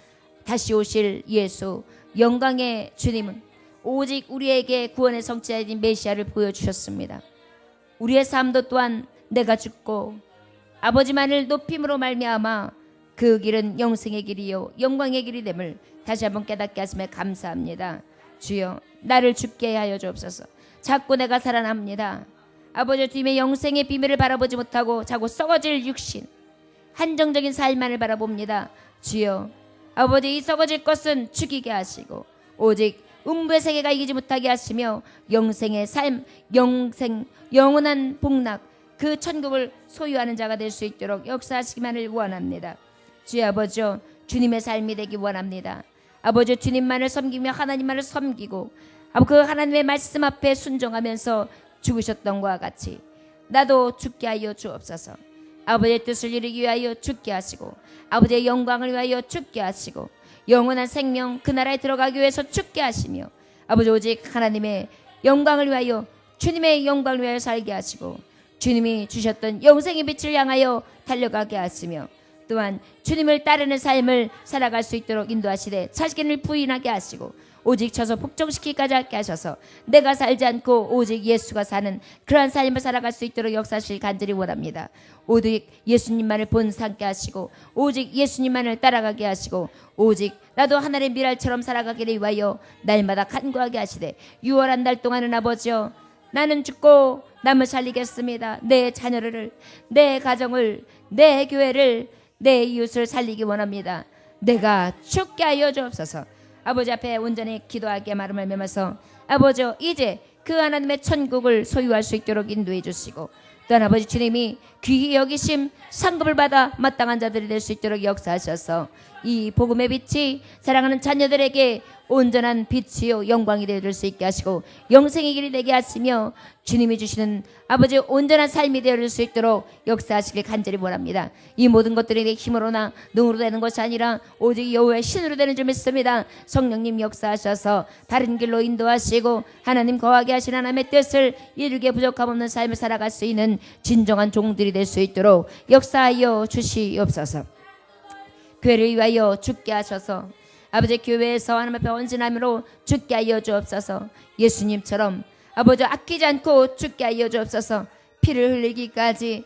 다시 오실 예수 영광의 주님은 오직 우리에게 구원의 성취자인 메시아를 보여주셨습니다. 우리의 삶도 또한 내가 죽고 아버지만을 높임으로 말미암아 그 길은 영생의 길이요 영광의 길이 됨을 다시 한번 깨닫게 하심에 감사합니다. 주여 나를 죽게 하여 주옵소서. 자꾸 내가 살아납니다. 아버지 주님의 영생의 비밀을 바라보지 못하고 자꾸 썩어질 육신 한정적인 삶만을 바라봅니다. 주여 아버지 이 썩어질 것은 죽이게 하시고 오직 음부의 세계가 이기지 못하게 하시며 영생의 삶, 영원한 복락 그 천국을 소유하는 자가 될 수 있도록 역사하시기만을 원합니다. 주여 아버지 주님의 삶이 되기 원합니다. 아버지 주님만을 섬기며 하나님만을 섬기고 그 하나님의 말씀 앞에 순종하면서 죽으셨던 것과 같이 나도 죽게 하여 주옵소서. 아버지의 뜻을 이루기 위하여 죽게 하시고 아버지의 영광을 위하여 죽게 하시고 영원한 생명 그 나라에 들어가기 위해서 죽게 하시며 아버지 오직 하나님의 영광을 위하여 주님의 영광을 위하여 살게 하시고 주님이 주셨던 영생의 빛을 향하여 달려가게 하시며 또한 주님을 따르는 삶을 살아갈 수 있도록 인도하시되 자신을 부인하게 하시고 오직 쳐서 복종시키기까지 하게 하셔서 내가 살지 않고 오직 예수가 사는 그러한 삶을 살아갈 수 있도록 역사하실 간절히 원합니다. 오직 예수님만을 본삼게 하시고 오직 예수님만을 따라가게 하시고 오직 나도 하나님의 미랄처럼 살아가기를 위하여 날마다 간구하게 하시되 6월 한 달 동안은 아버지여 나는 죽고 남을 살리겠습니다. 내 자녀를 내 가정을 내 교회를 내 이웃을 살리기 원합니다. 내가 죽게 하여 주옵소서. 아버지 앞에 온전히 기도하게 마음을 매면서 아버지 이제 그 하나님의 천국을 소유할 수 있도록 인도해 주시고 또한 아버지 주님이 귀히 여기심 상급을 받아 마땅한 자들이 될 수 있도록 역사하셔서 이 복음의 빛이 사랑하는 자녀들에게 온전한 빛이요 영광이 되어줄 수 있게 하시고 영생의 길이 되게 하시며 주님이 주시는 아버지 온전한 삶이 되어줄 수 있도록 역사하시길 간절히 원합니다. 이 모든 것들이 내 힘으로나 능으로 되는 것이 아니라 오직 여호와의 신으로 되는 줄 믿습니다. 성령님 역사하셔서 바른 길로 인도하시고 하나님 거하게 하신 하나님의 뜻을 이루게 부족함 없는 삶을 살아갈 수 있는 진정한 종들이 될 수 있도록 역사하여 주시옵소서. 교회를 위하여 죽게 하셔서 아버지 교회에서 하나님 앞에 헌신함으로 죽게 하여 주옵소서. 예수님처럼 아버지 아끼지 않고 죽게 하여 주옵소서. 피를 흘리기까지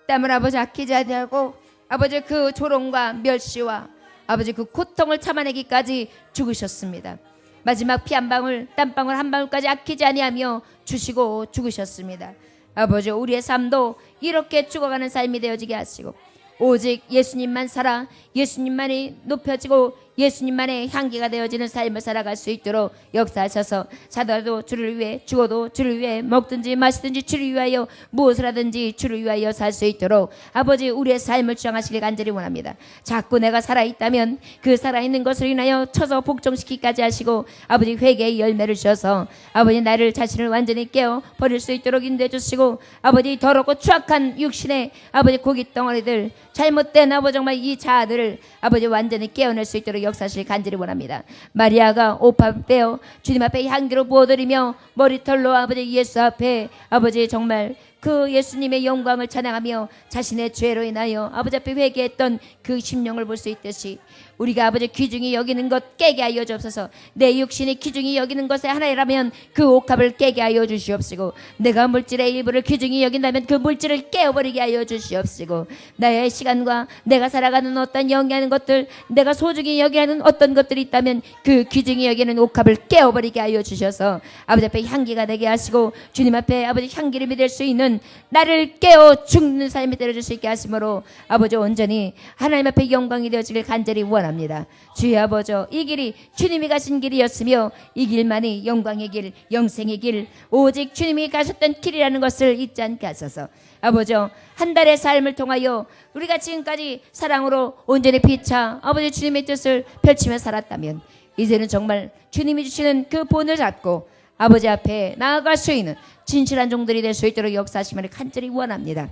땀을 아버지 아끼지 아니하고 아버지 그 조롱과 멸시와 아버지 그 고통을 참아내기까지 죽으셨습니다. 마지막 피 한 방울 땀방울 한 방울까지 아끼지 아니하며 주시고 죽으셨습니다. 아버지 우리의 삶도 이렇게 죽어가는 삶이 되어지게 하시고 오직 예수님만 살아 예수님만이 높여지고 예수님만의 향기가 되어지는 삶을 살아갈 수 있도록 역사하셔서 사도도 주를 위해 죽어도 주를 위해 먹든지 마시든지 주를 위하여 무엇을 하든지 주를 위하여 살 수 있도록 아버지 우리의 삶을 주장하시길 간절히 원합니다. 자꾸 내가 살아있다면 그 살아있는 것을 인하여 쳐서 복종시키기까지 하시고 아버지 회개의 열매를 주셔서 아버지 나를 자신을 완전히 깨어 버릴 수 있도록 인도해 주시고 아버지 더럽고 추악한 육신의 아버지 고기 덩어리들 잘못된 아버지 정말 이 자아들을 아버지 완전히 깨어낼 수 있도록 역사실 간절히 원합니다. 마리아가 오팝 떼어 주님 앞에 향기로 부어드리며 머리털로 아버지 예수 앞에 아버지 정말 그 예수님의 영광을 찬양하며 자신의 죄로 인하여 아버지 앞에 회개했던 그 심령을 볼 수 있듯이 우리가 아버지 귀중히 여기는 것 깨게 하여 주옵소서. 내 육신이 귀중히 여기는 것에 하나이라면 그 옥합을 깨게 하여 주시옵시고 내가 물질의 일부를 귀중히 여긴다면 그 물질을 깨어버리게 하여 주시옵시고 나의 시간과 내가 살아가는 어떤 영위하는 것들 내가 소중히 여기는 어떤 것들이 있다면 그 귀중히 여기는 옥합을 깨어버리게 하여 주셔서 아버지 앞에 향기가 되게 하시고 주님 앞에 아버지 향기를 믿을 수 있는 나를 깨어 죽는 삶이 되어줄 수 있게 하심으로 아버지 온전히 하나님 앞에 영광이 되어지길 간절히 원합니다. 주의 아버지 이 길이 주님이 가신 길이었으며 이 길만이 영광의 길 영생의 길 오직 주님이 가셨던 길이라는 것을 잊지 않게 하소서. 아버지 한 달의 삶을 통하여 우리가 지금까지 사랑으로 온전히 피차 아버지 주님의 뜻을 펼치며 살았다면 이제는 정말 주님이 주시는 그 본을 잡고 아버지 앞에 나아갈 수 있는 진실한 종들이 될 수 있도록 역사하시기를 간절히 원합니다.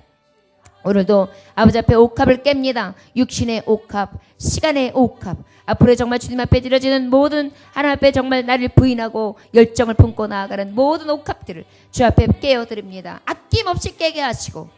오늘도 아버지 앞에 옥합을 깹니다. 육신의 옥합, 시간의 옥합. 앞으로 정말 주님 앞에 드려지는 모든 하나님 앞에 정말 나를 부인하고 열정을 품고 나아가는 모든 옥합들을 주 앞에 깨어드립니다. 아낌없이 깨게 하시고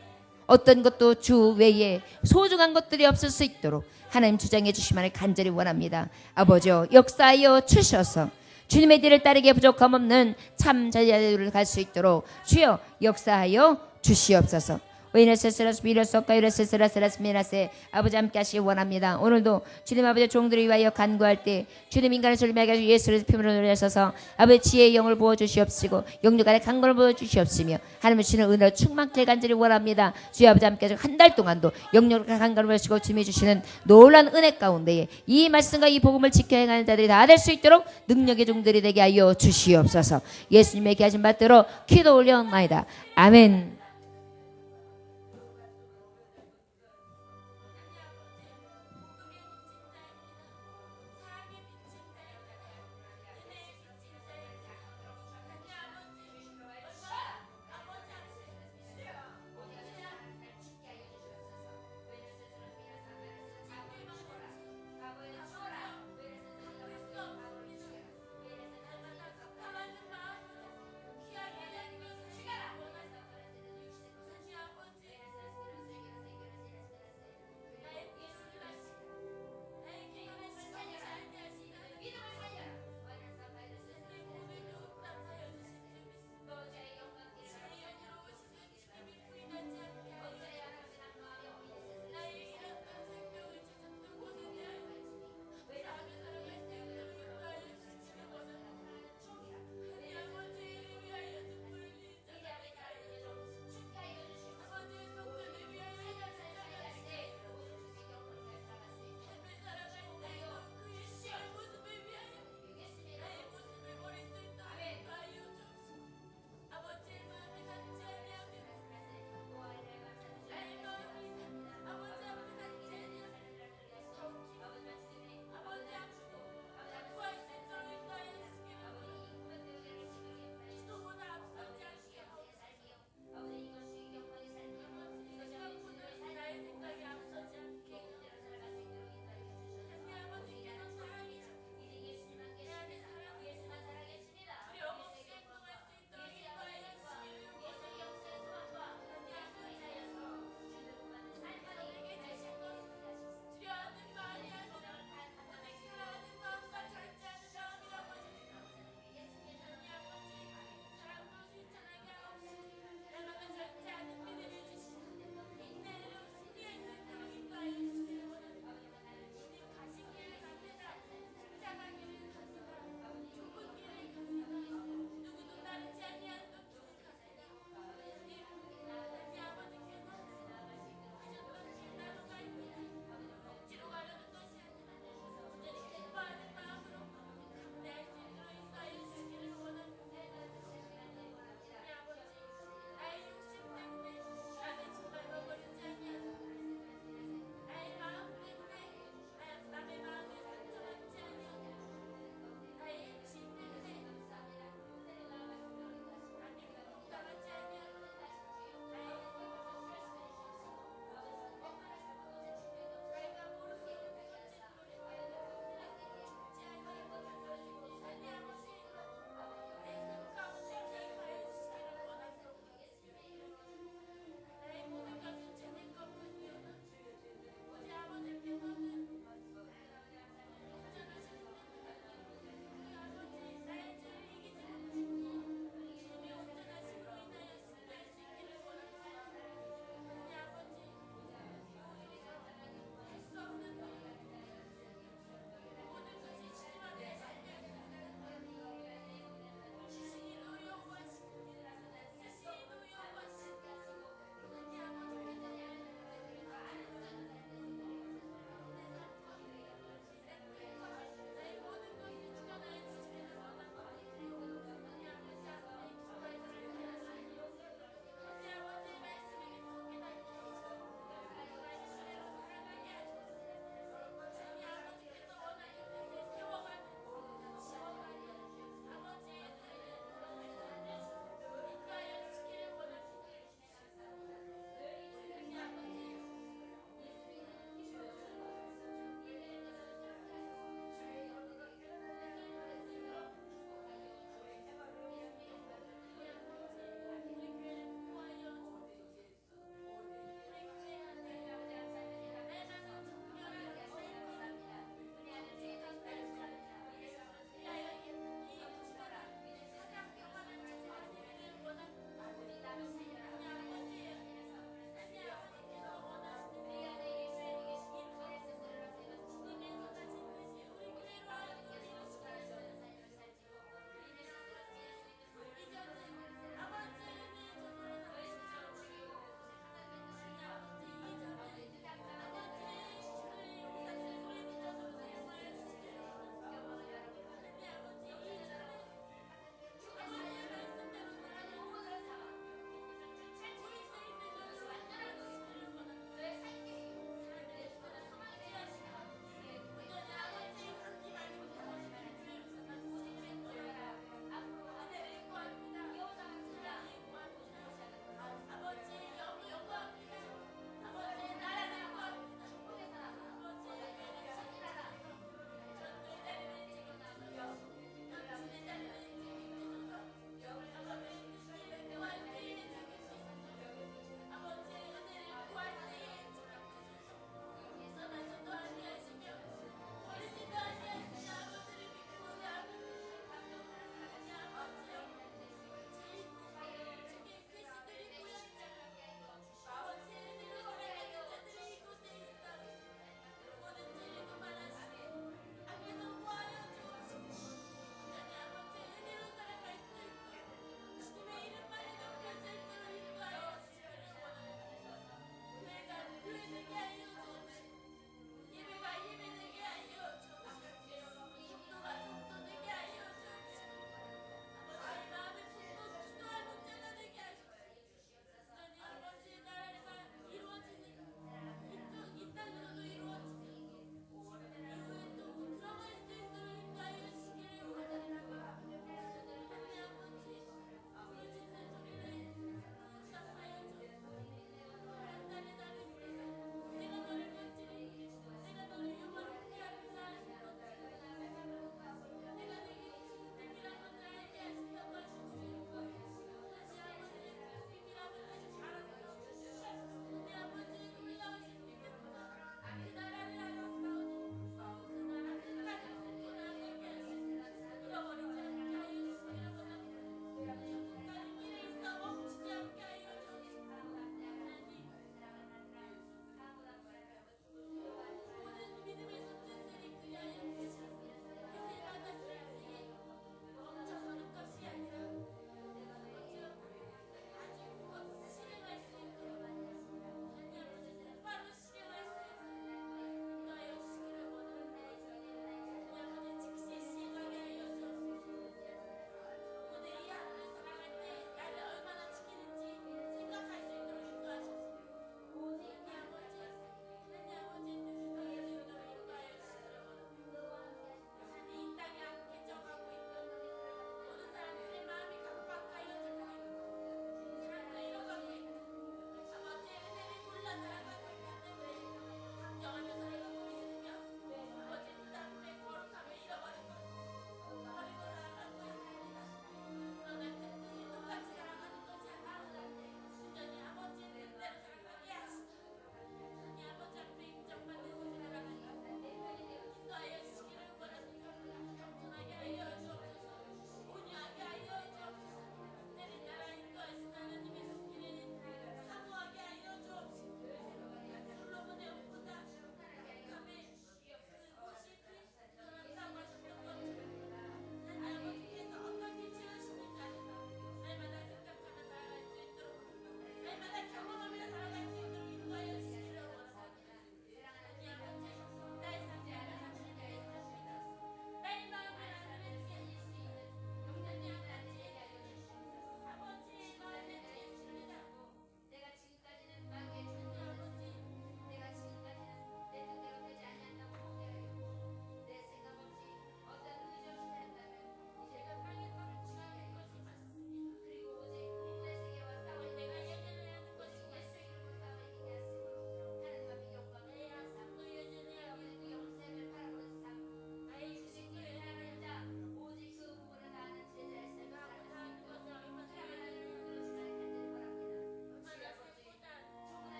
어떤 것도 주 외에 소중한 것들이 없을 수 있도록 하나님 주장해 주시기를 간절히 원합니다. 아버지여 역사하여 주셔서 주님의 뒤를 따르게 부족함 없는 참 자녀들을 갈 수 있도록 주여 역사하여 주시옵소서. 위너세스라스 비로소까 위너세스라스라스 미나세 아버지 함께 하시기 원합니다. 오늘도 주님 아버지 종들을 위하여 간구할 때 주님 인간의 소리를 매겨 예수를 피으로 노래하셔서 아버지 지혜의 영을 부어주시옵시고 영육 안에 강건을 부어주시옵시며 하나님의 주시는 은혜로 충만케 간절히 원합니다. 주여 아버지 함께 하시고 한 달 동안도 영육과 강건을 부어주시고 주님이 주시는 놀라운 은혜 가운데에 이 말씀과 이 복음을 지켜 행하는 자들이 다 될 수 있도록 능력의 종들이 되게 하여 주시옵소서. 예수님의 귀하신 받들어 기도 올려옵나이다. 아멘.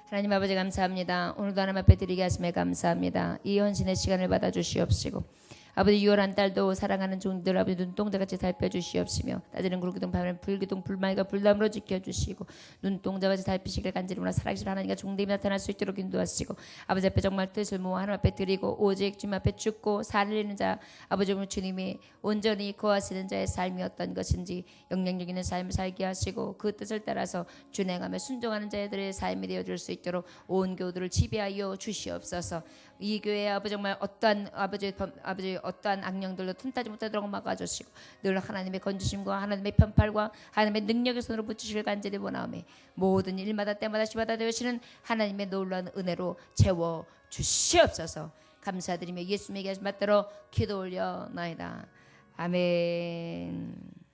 하나님 아버지 감사합니다. 오늘도 하나님 앞에 드리게 하심에 감사합니다. 이 헌신의 시간을 받아 주시옵시고 아버지 유월한 딸도 사랑하는 종들 아버지 눈동자같이 살펴주시옵시며 낮에는 구르기둥 밤에는 불기둥 불만이가 불담으로 지켜주시고 눈동자같이 살피시길 간절히구나 살아계신 하나님과 종들이 나타날 수 있도록 인도하시고 아버지 앞에 정말 뜻을 모아 하나님 앞에 드리고 오직 주님 앞에 죽고 살리는 자 아버지 오늘 주님이 온전히 거하시는 자의 삶이 어떤 것인지 영향력 있는 삶을 살게 하시고 그 뜻을 따라서 준행하며 순종하는 자들의 삶이 되어줄 수 있도록 온 교우들을 지배하여 주시옵소서. 이 교회에 아버지 정말 어떠한 아버지 어떠한 악령들도 틈타지 못하도록 막아주시고 늘 하나님의 건주심과 하나님의 편팔과 하나님의 능력의 손으로 붙이시길 간절히 원하오매 모든 일마다 때마다 시마다 되시는 하나님의 놀라운 은혜로 채워 주시옵소서. 감사드리며 예수님에게 하신 받들어 기도 올려나이다. 아멘.